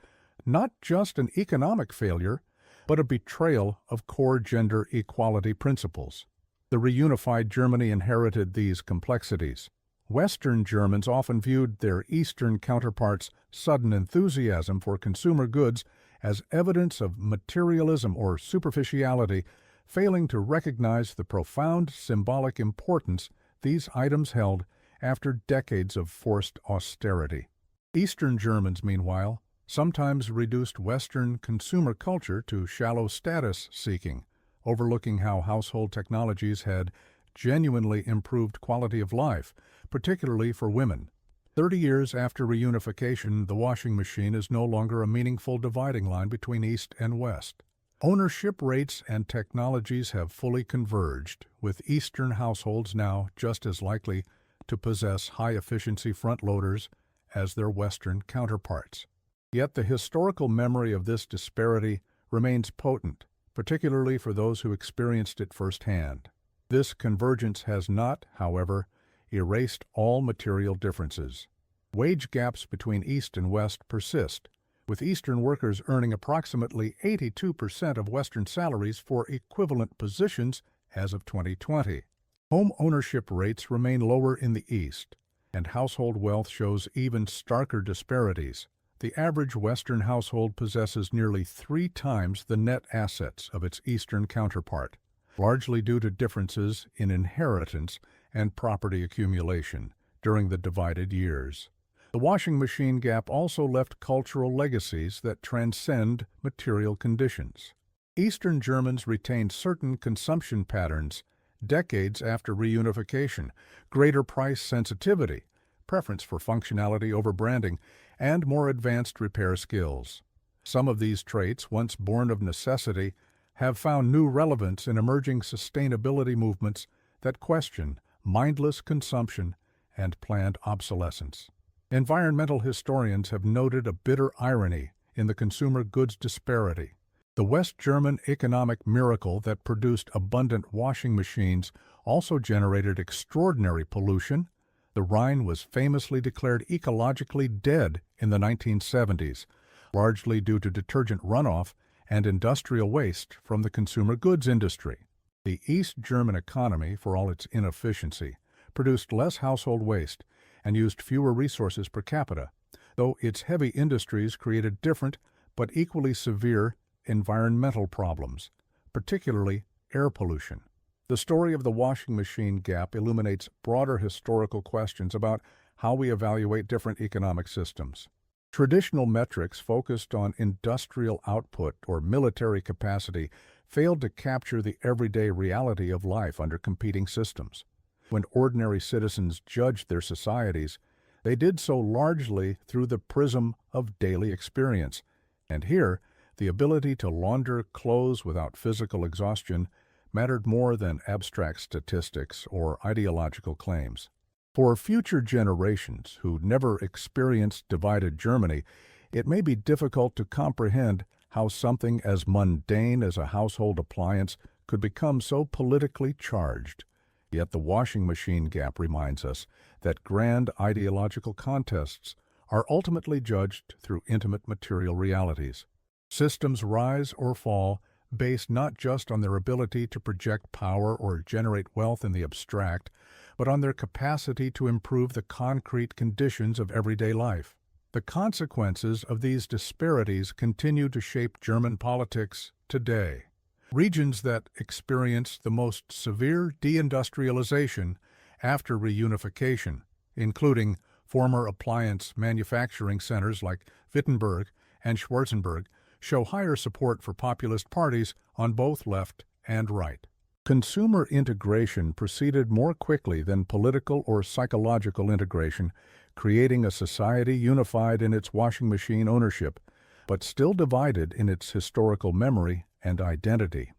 not just an economic failure, but a betrayal of core gender equality principles. The reunified Germany inherited these complexities. Western Germans often viewed their Eastern counterparts' sudden enthusiasm for consumer goods as evidence of materialism or superficiality, failing to recognize the profound symbolic importance these items held after decades of forced austerity. Eastern Germans, meanwhile, sometimes reduced Western consumer culture to shallow status seeking, overlooking how household technologies had genuinely improved quality of life, particularly for women. 30 years after reunification, the washing machine is no longer a meaningful dividing line between East and West. Ownership rates and technologies have fully converged, with Eastern households now just as likely to possess high-efficiency front-loaders as their Western counterparts. Yet the historical memory of this disparity remains potent, particularly for those who experienced it firsthand. This convergence has not, however, erased all material differences. Wage gaps between East and West persist, with Eastern workers earning approximately 82% of Western salaries for equivalent positions as of 2020. Home ownership rates remain lower in the East, and household wealth shows even starker disparities. The average Western household possesses nearly 3 times the net assets of its Eastern counterpart, largely due to differences in inheritance and property accumulation during the divided years. The washing machine gap also left cultural legacies that transcend material conditions. Eastern Germans retained certain consumption patterns decades after reunification: greater price sensitivity, preference for functionality over branding, and more advanced repair skills. Some of these traits, once born of necessity, have found new relevance in emerging sustainability movements that question mindless consumption and planned obsolescence. Environmental historians have noted a bitter irony in the consumer goods disparity. The West German economic miracle that produced abundant washing machines also generated extraordinary pollution. The Rhine was famously declared ecologically dead in the 1970s, largely due to detergent runoff and industrial waste from the consumer goods industry. The East German economy, for all its inefficiency, produced less household waste and used fewer resources per capita, though its heavy industries created different but equally severe environmental problems, particularly air pollution. The story of the washing machine gap illuminates broader historical questions about how we evaluate different economic systems. Traditional metrics focused on industrial output or military capacity failed to capture the everyday reality of life under competing systems. When ordinary citizens judged their societies, they did so largely through the prism of daily experience, and here, the ability to launder clothes without physical exhaustion mattered more than abstract statistics or ideological claims. For future generations who never experienced divided Germany, it may be difficult to comprehend how something as mundane as a household appliance could become so politically charged. Yet the washing machine gap reminds us that grand ideological contests are ultimately judged through intimate material realities. Systems rise or fall based not just on their ability to project power or generate wealth in the abstract, but on their capacity to improve the concrete conditions of everyday life. The consequences of these disparities continue to shape German politics today. Regions that experienced the most severe deindustrialization after reunification, including former appliance manufacturing centers like Wittenberg and Schwarzenberg, show higher support for populist parties on both left and right. Consumer integration proceeded more quickly than political or psychological integration, creating a society unified in its washing machine ownership, but still divided in its historical memory and identity.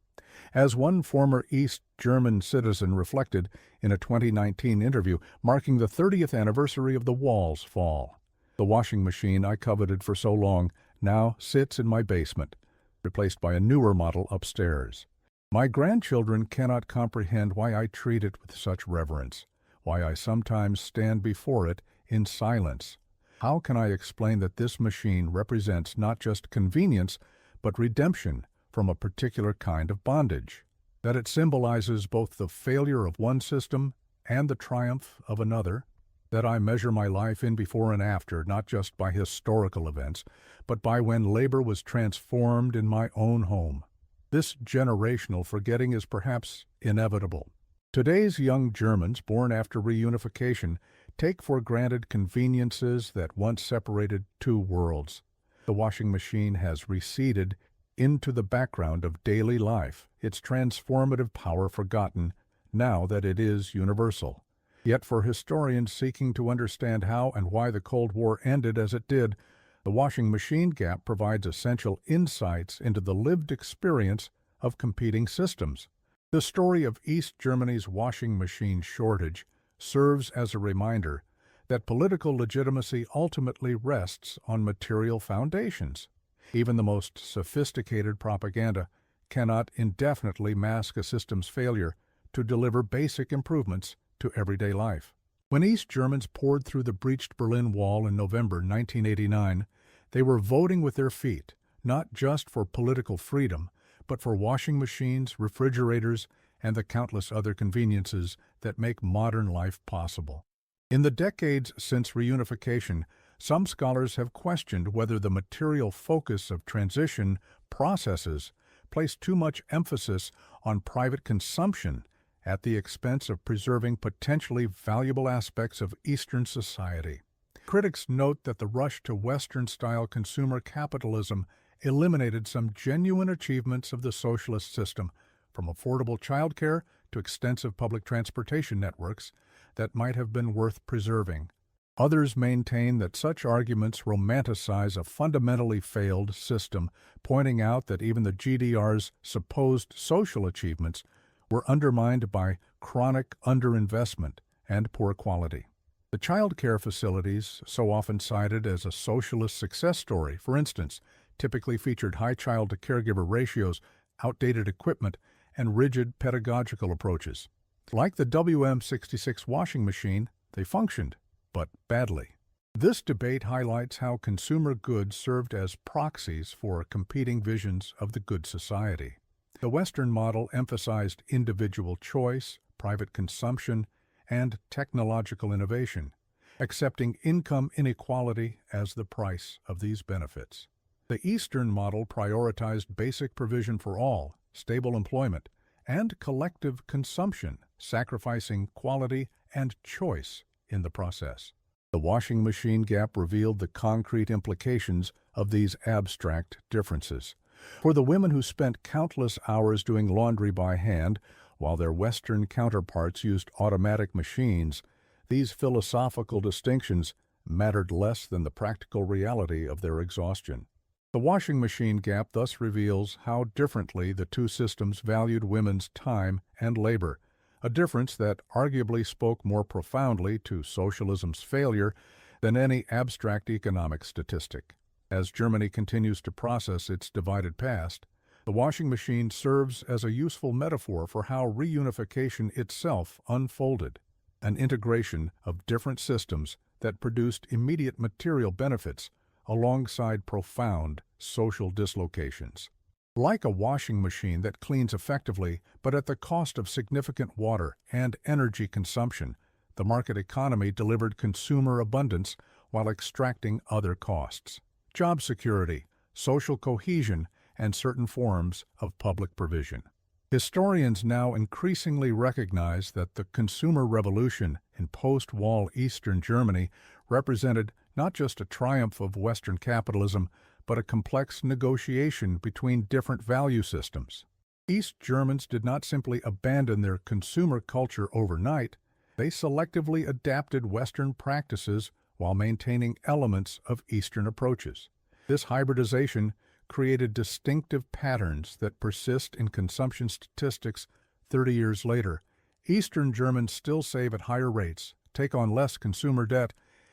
As one former East German citizen reflected in a 2019 interview marking the 30th anniversary of the Wall's fall, "The washing machine I coveted for so long now sits in my basement, replaced by a newer model upstairs. My grandchildren cannot comprehend why I treat it with such reverence, why I sometimes stand before it in silence. How can I explain that this machine represents not just convenience, but redemption from a particular kind of bondage? That it symbolizes both the failure of one system and the triumph of another? That I measure my life in before and after, not just by historical events, but by when labor was transformed in my own home. This generational forgetting is perhaps inevitable. Today's young Germans, born after reunification, take for granted conveniences that once separated two worlds. The washing machine has receded into the background of daily life, its transformative power forgotten now that it is universal. Yet for historians seeking to understand how and why the Cold War ended as it did, the washing machine gap provides essential insights into the lived experience of competing systems. The story of East Germany's washing machine shortage serves as a reminder that political legitimacy ultimately rests on material foundations. Even the most sophisticated propaganda cannot indefinitely mask a system's failure to deliver basic improvements to everyday life. When East Germans poured through the breached Berlin Wall in November 1989, they were voting with their feet, not just for political freedom, but for washing machines, refrigerators, and the countless other conveniences that make modern life possible. In the decades since reunification, some scholars have questioned whether the material focus of transition processes placed too much emphasis on private consumption at the expense of preserving potentially valuable aspects of Eastern society. Critics note that the rush to Western-style consumer capitalism eliminated some genuine achievements of the socialist system, from affordable childcare to extensive public transportation networks, that might have been worth preserving. Others maintain that such arguments romanticize a fundamentally failed system, pointing out that even the GDR's supposed social achievements were undermined by chronic underinvestment and poor quality. The child care facilities, so often cited as a socialist success story, for instance, typically featured high child-to-caregiver ratios, outdated equipment, and rigid pedagogical approaches. Like the WM66 washing machine, they functioned, but badly. This debate highlights how consumer goods served as proxies for competing visions of the good society. The Western model emphasized individual choice, private consumption, and technological innovation, accepting income inequality as the price of these benefits. The Eastern model prioritized basic provision for all, stable employment, and collective consumption, sacrificing quality and choice in the process. The washing machine gap revealed the concrete implications of these abstract differences. For the women who spent countless hours doing laundry by hand, while their Western counterparts used automatic machines, these philosophical distinctions mattered less than the practical reality of their exhaustion. The washing machine gap thus reveals how differently the two systems valued women's time and labor, a difference that arguably spoke more profoundly to socialism's failure than any abstract economic statistic. As Germany continues to process its divided past, the washing machine serves as a useful metaphor for how reunification itself unfolded, an integration of different systems that produced immediate material benefits alongside profound social dislocations. Like a washing machine that cleans effectively but at the cost of significant water and energy consumption, the market economy delivered consumer abundance while extracting other costs: job security, social cohesion, and certain forms of public provision. Historians now increasingly recognize that the consumer revolution in post-Wall Eastern Germany represented not just a triumph of Western capitalism, but a complex negotiation between different value systems. East Germans did not simply abandon their consumer culture overnight, they selectively adapted Western practices while maintaining elements of Eastern approaches. This hybridization created distinctive patterns that persist in consumption statistics 30 years later. Eastern Germans still save at higher rates, take on less consumer debt,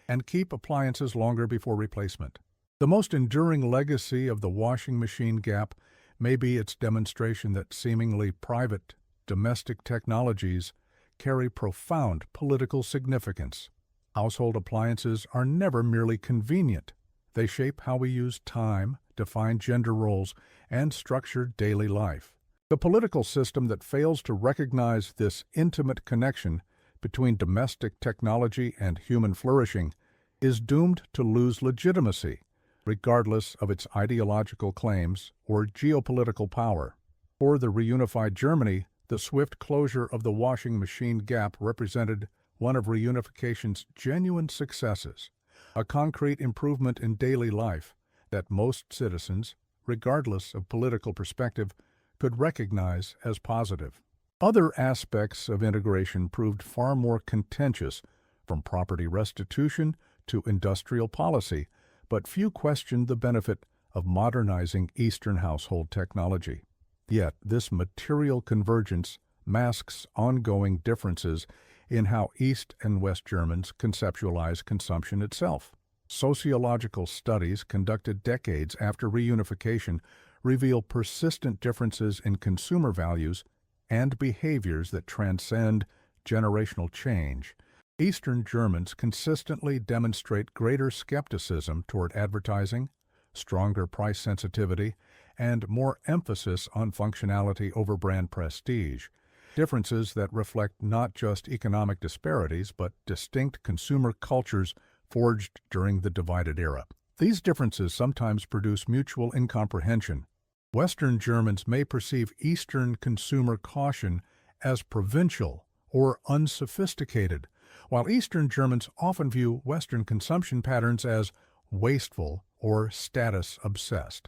and keep appliances longer before replacement. The most enduring legacy of the washing machine gap may be its demonstration that seemingly private, domestic technologies carry profound political significance. Household appliances are never merely convenient. They shape how we use time, define gender roles, and structure daily life. The political system that fails to recognize this intimate connection between domestic technology and human flourishing is doomed to lose legitimacy, regardless of its ideological claims or geopolitical power. For the reunified Germany, the swift closure of the washing machine gap represented one of reunification's genuine successes, a concrete improvement in daily life that most citizens, regardless of political perspective, could recognize as positive. Other aspects of integration proved far more contentious, from property restitution to industrial policy, but few questioned the benefit of modernizing Eastern household technology. Yet this material convergence masks ongoing differences in how East and West Germans conceptualize consumption itself. Sociological studies conducted decades after reunification reveal persistent differences in consumer values and behaviors that transcend generational change. Eastern Germans consistently demonstrate greater skepticism toward advertising, stronger price sensitivity, and more emphasis on functionality over brand prestige, differences that reflect not just economic disparities but distinct consumer cultures forged during the divided era. These differences sometimes produce mutual incomprehension. Western Germans may perceive Eastern consumer caution as provincial or unsophisticated, while Eastern Germans often view Western consumption patterns as wasteful or status-obsessed.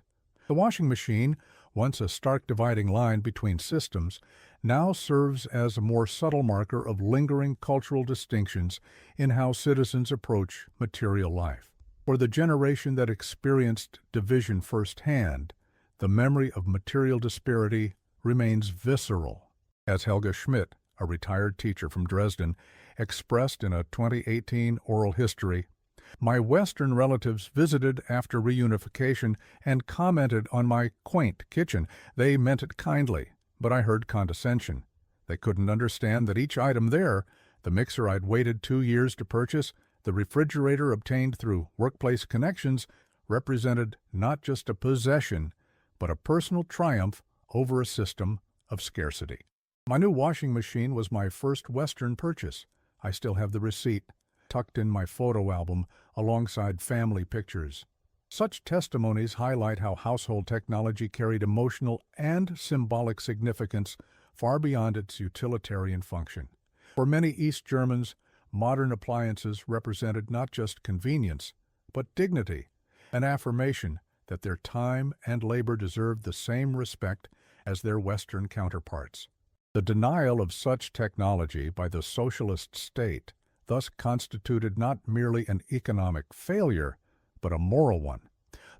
The washing machine, once a stark dividing line between systems, now serves as a more subtle marker of lingering cultural distinctions in how citizens approach material life. For the generation that experienced division firsthand, the memory of material disparity remains visceral. As Helga Schmidt, a retired teacher from Dresden, expressed in a 2018 oral history, "My Western relatives visited after reunification and commented on my quaint kitchen. They meant it kindly, but I heard condescension. They couldn't understand that each item there, the mixer I'd waited 2 years to purchase, the refrigerator obtained through workplace connections, represented not just a possession, but a personal triumph over a system of scarcity." My new washing machine was my first Western purchase. I still have the receipt, tucked in my photo album alongside family pictures. Such testimonies highlight how household technology carried emotional and symbolic significance far beyond its utilitarian function. For many East Germans, modern appliances represented not just convenience, but dignity, an affirmation that their time and labor deserved the same respect as their Western counterparts. The denial of such technology by the socialist state thus constituted not merely an economic failure, but a moral one.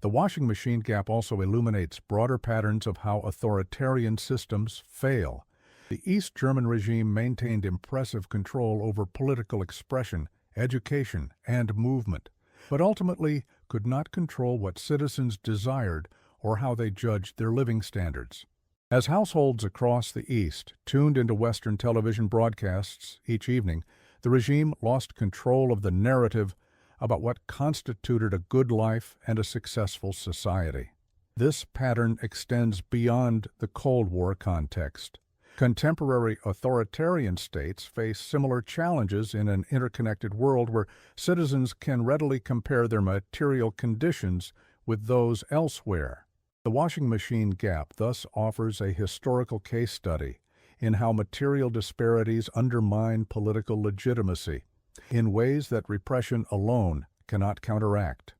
The washing machine gap also illuminates broader patterns of how authoritarian systems fail. The East German regime maintained impressive control over political expression, education, and movement, but ultimately could not control what citizens desired or how they judged their living standards. As households across the East tuned into Western television broadcasts each evening, the regime lost control of the narrative about what constituted a good life and a successful society. This pattern extends beyond the Cold War context. Contemporary authoritarian states face similar challenges in an interconnected world where citizens can readily compare their material conditions with those elsewhere. The washing machine gap thus offers a historical case study in how material disparities undermine political legitimacy in ways that repression alone cannot counteract.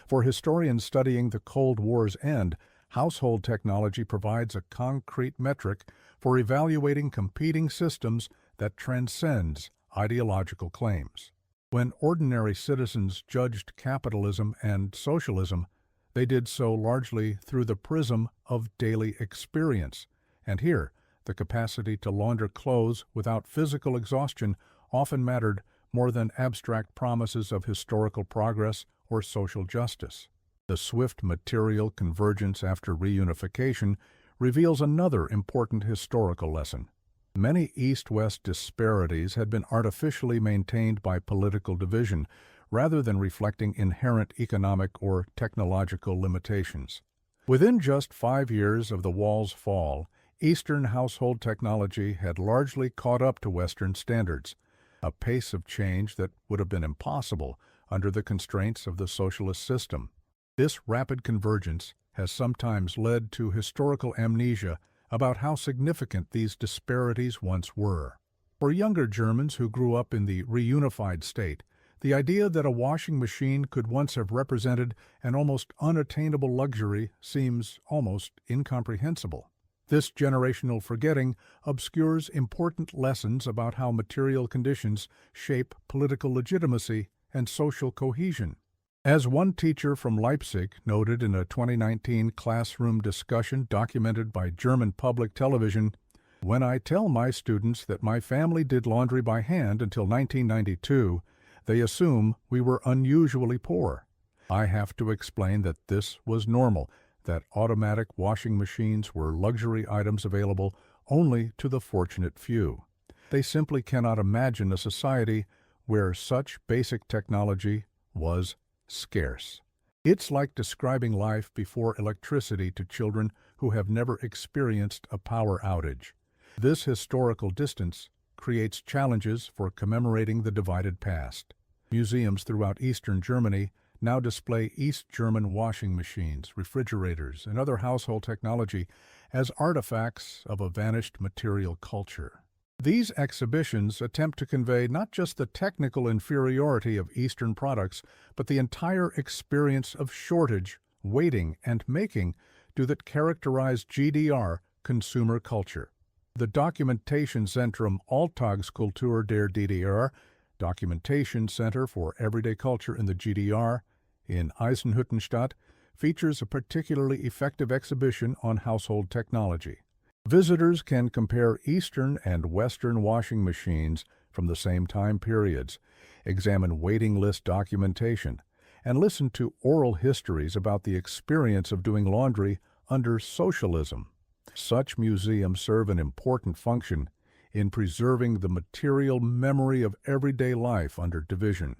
For historians studying the Cold War's end, household technology provides a concrete metric for evaluating competing systems that transcends ideological claims. When ordinary citizens judged capitalism and socialism, they did so largely through the prism of daily experience. And here, the capacity to launder clothes without physical exhaustion often mattered more than abstract promises of historical progress or social justice. The swift material convergence after reunification reveals another important historical lesson. Many East-West disparities had been artificially maintained by political division, rather than reflecting inherent economic or technological limitations. Within just 5 years of the Wall's fall, Eastern household technology had largely caught up to Western standards, a pace of change that would have been impossible under the constraints of the socialist system. This rapid convergence has sometimes led to historical amnesia about how significant these disparities once were. For younger Germans who grew up in the reunified state, the idea that a washing machine could once have represented an almost unattainable luxury seems almost incomprehensible. This generational forgetting obscures important lessons about how material conditions shape political legitimacy and social cohesion. As one teacher from Leipzig noted in a 2019 classroom discussion documented by German public television, "When I tell my students that my family did laundry by hand until 1992, they assume we were unusually poor. I have to explain that this was normal, that automatic washing machines were luxury items available only to the fortunate few. They simply cannot imagine a society where such basic technology was scarce." It's like describing life before electricity to children who have never experienced a power outage. This historical distance creates challenges for commemorating the divided past. Museums throughout Eastern Germany now display East German washing machines, refrigerators, and other household technology as artifacts of a vanished material culture. These exhibitions attempt to convey not just the technical inferiority of Eastern products, but the entire experience of shortage, waiting, and making do that characterize GDR consumer culture. The Dokumentationszentrum Alltagskultur der DDR, Documentation Center for Everyday Culture in the GDR, in Eisenhüttenstadt, features a particularly effective exhibition on household technology. Visitors can compare Eastern and Western washing machines from the same time periods, examine waiting list documentation, and listen to oral histories about the experience of doing laundry under socialism. Such museums serve an important function in preserving the material memory of everyday life under division.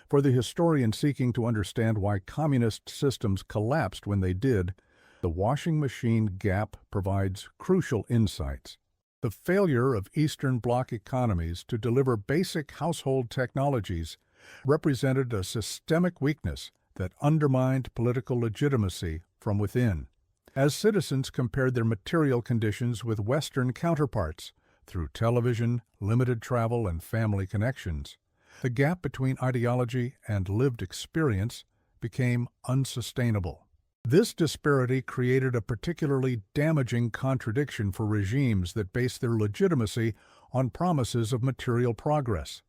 For the historian seeking to understand why communist systems collapsed when they did, the washing machine gap provides crucial insights. The failure of Eastern Bloc economies to deliver basic household technologies represented a systemic weakness that undermined political legitimacy from within. As citizens compared their material conditions with Western counterparts through television, limited travel, and family connections, the gap between ideology and lived experience became unsustainable. This disparity created a particularly damaging contradiction for regimes that base their legitimacy on promises of material progress.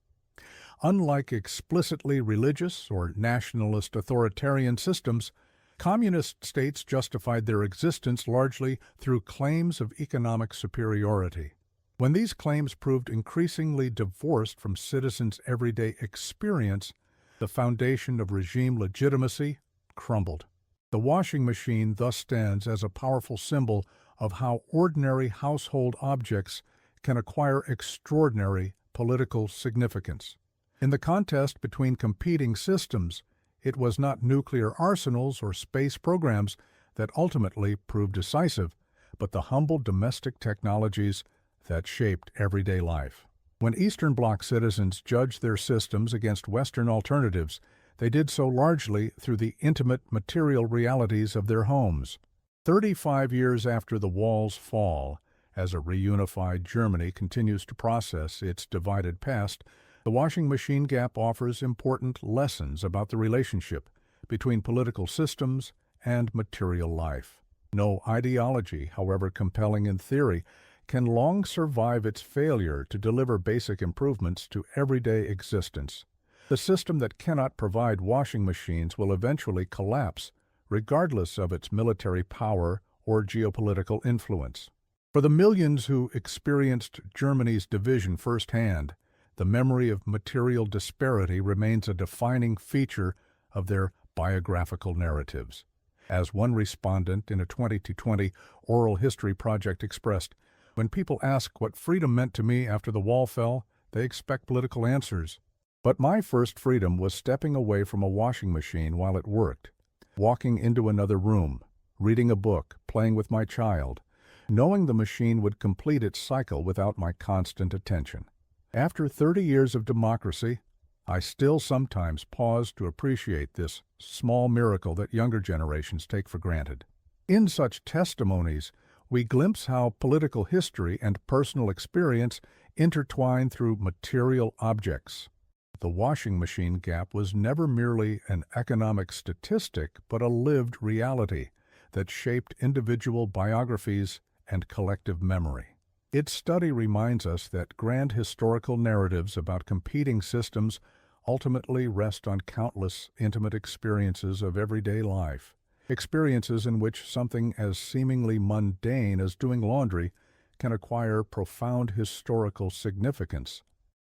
Unlike explicitly religious or nationalist authoritarian systems, communist states justified their existence largely through claims of economic superiority. When these claims proved increasingly divorced from citizens' everyday experience, the foundation of regime legitimacy crumbled. The washing machine thus stands as a powerful symbol of how ordinary household objects can acquire extraordinary political significance. In the contest between competing systems, it was not nuclear arsenals or space programs that ultimately proved decisive, but the humble domestic technologies that shaped everyday life. When Eastern Bloc citizens judged their systems against Western alternatives, they did so largely through the intimate material realities of their homes. 35 years after the Wall's fall, as a reunified Germany continues to process its divided past, the washing machine gap offers important lessons about the relationship between political systems and material life. No ideology, however compelling in theory, can long survive its failure to deliver basic improvements to everyday existence. The system that cannot provide washing machines will eventually collapse, regardless of its military power or geopolitical influence. For the millions who experienced Germany's division firsthand, the memory of material disparity remains a defining feature of their biographical narratives. As one respondent in a 2020 oral history project expressed, "When people ask what freedom meant to me after the wall fell, they expect political answers. But my first freedom was stepping away from a washing machine while it worked, walking into another room, reading a book, playing with my child, knowing the machine would complete its cycle without my constant attention." After 30 years of democracy, I still sometimes pause to appreciate this small miracle that younger generations take for granted. In such testimonies, we glimpse how political history and personal experience intertwine through material objects. The washing machine gap was never merely an economic statistic, but a lived reality that shaped individual biographies and collective memory. Its study reminds us that grand historical narratives about competing systems ultimately rest on countless intimate experiences of everyday life, experiences in which something as seemingly mundane as doing laundry can acquire profound historical significance